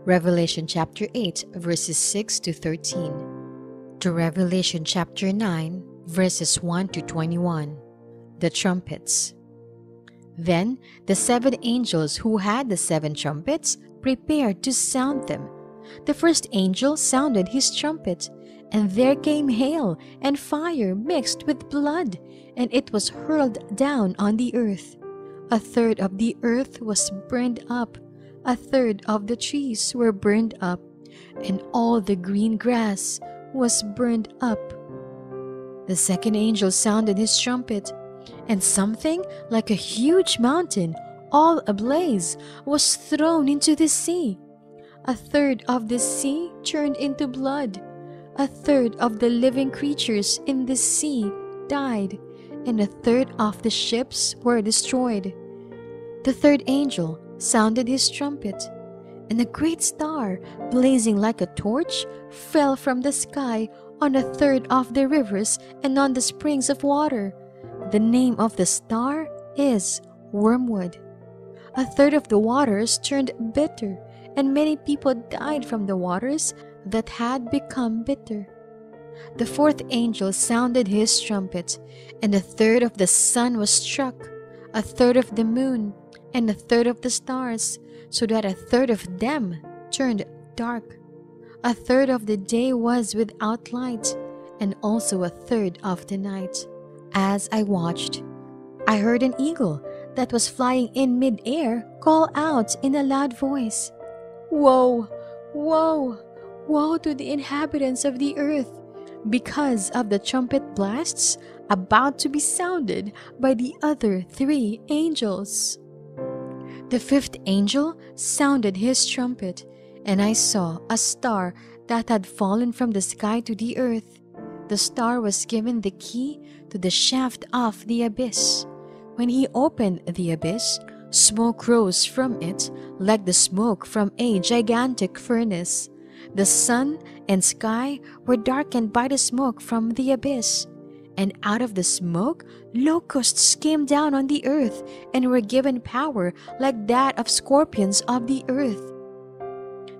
Revelation chapter 8, verses 6 to 13, to Revelation chapter 9, verses 1 to 21. The trumpets. Then the seven angels who had the seven trumpets prepared to sound them. The first angel sounded his trumpet, and there came hail and fire mixed with blood, and it was hurled down on the earth. A third of the earth was burned up, a third of the trees were burned up, and all the green grass was burned up. The second angel sounded his trumpet, and something like a huge mountain, all ablaze, was thrown into the sea. A third of the sea turned into blood. A third of the living creatures in the sea died, and a third of the ships were destroyed. The third angel sounded his trumpet, and a great star, blazing like a torch, fell from the sky on a third of the rivers and on the springs of water. The name of the star is Wormwood. A third of the waters turned bitter, and many people died from the waters that had become bitter. The fourth angel sounded his trumpet, and a third of the sun was struck, a third of the moon, and a third of the stars, so that a third of them turned dark. A third of the day was without light, and also a third of the night. As I watched, I heard an eagle that was flying in mid-air call out in a loud voice, "Woe! Woe! Woe to the inhabitants of the earth, because of the trumpet blasts about to be sounded by the other three angels." The fifth angel sounded his trumpet, and I saw a star that had fallen from the sky to the earth. The star was given the key to the shaft of the abyss. When he opened the abyss, smoke rose from it like the smoke from a gigantic furnace. The sun and sky were darkened by the smoke from the abyss, and out of the smoke locusts came down on the earth and were given power like that of scorpions of the earth.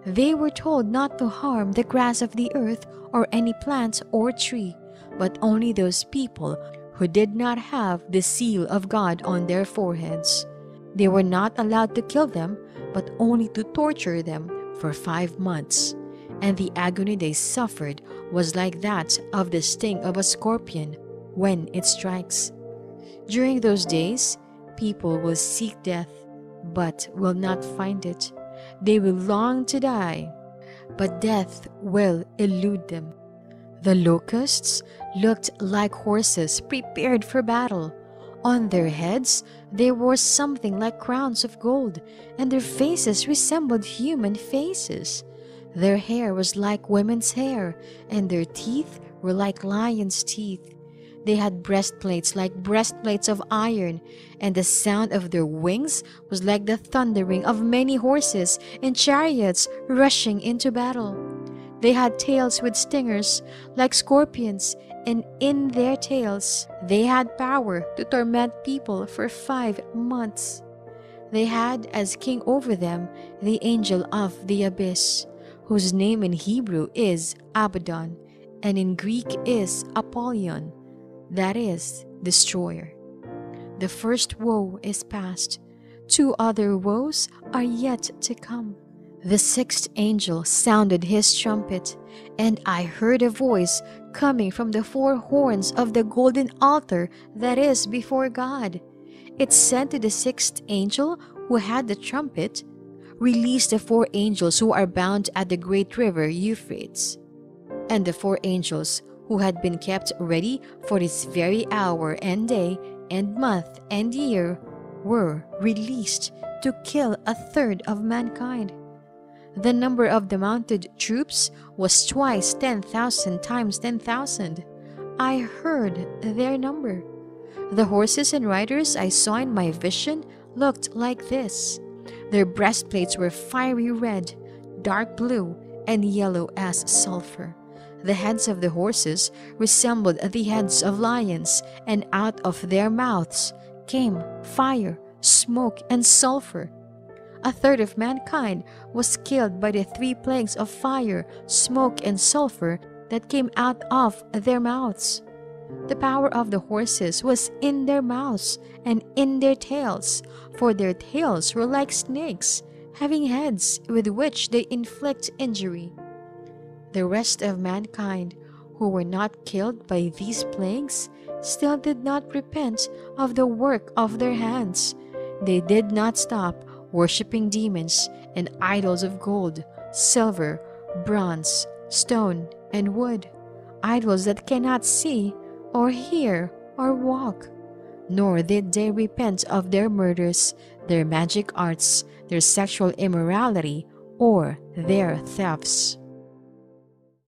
They were told not to harm the grass of the earth or any plant or tree, but only those people who did not have the seal of God on their foreheads. They were not allowed to kill them, but only to torture them for 5 months. And the agony they suffered was like that of the sting of a scorpion when it strikes. During those days, people will seek death, but will not find it. They will long to die, but death will elude them. The locusts looked like horses prepared for battle. On their heads they wore something like crowns of gold, and their faces resembled human faces. Their hair was like women's hair, and their teeth were like lions' teeth. They had breastplates like breastplates of iron, and the sound of their wings was like the thundering of many horses and chariots rushing into battle. They had tails with stingers like scorpions, and in their tails they had power to torment people for 5 months. They had as king over them the angel of the abyss, whose name in Hebrew is Abaddon, and in Greek is Apollyon, that is, destroyer. The first woe is past. 2 other woes are yet to come. The sixth angel sounded his trumpet, and I heard a voice coming from the 4 horns of the golden altar that is before God. It said to the sixth angel who had the trumpet, "Release the 4 angels who are bound at the great river Euphrates." And the 4 angels who had been kept ready for this very hour and day and month and year were released to kill a third of mankind. The number of the mounted troops was twice 10,000 times 10,000. I heard their number. The horses and riders I saw in my vision looked like this. Their breastplates were fiery red, dark blue, and yellow as sulfur. The heads of the horses resembled the heads of lions, and out of their mouths came fire, smoke, and sulfur. A third of mankind was killed by the 3 plagues of fire, smoke, and sulfur that came out of their mouths. The power of the horses was in their mouths and in their tails, for their tails were like snakes, having heads with which they inflict injury. The rest of mankind, who were not killed by these plagues, still did not repent of the work of their hands. They did not stop worshipping demons and idols of gold, silver, bronze, stone, and wood, idols that cannot see or hear or walk. Nor did they repent of their murders, their magic arts, their sexual immorality, or their thefts.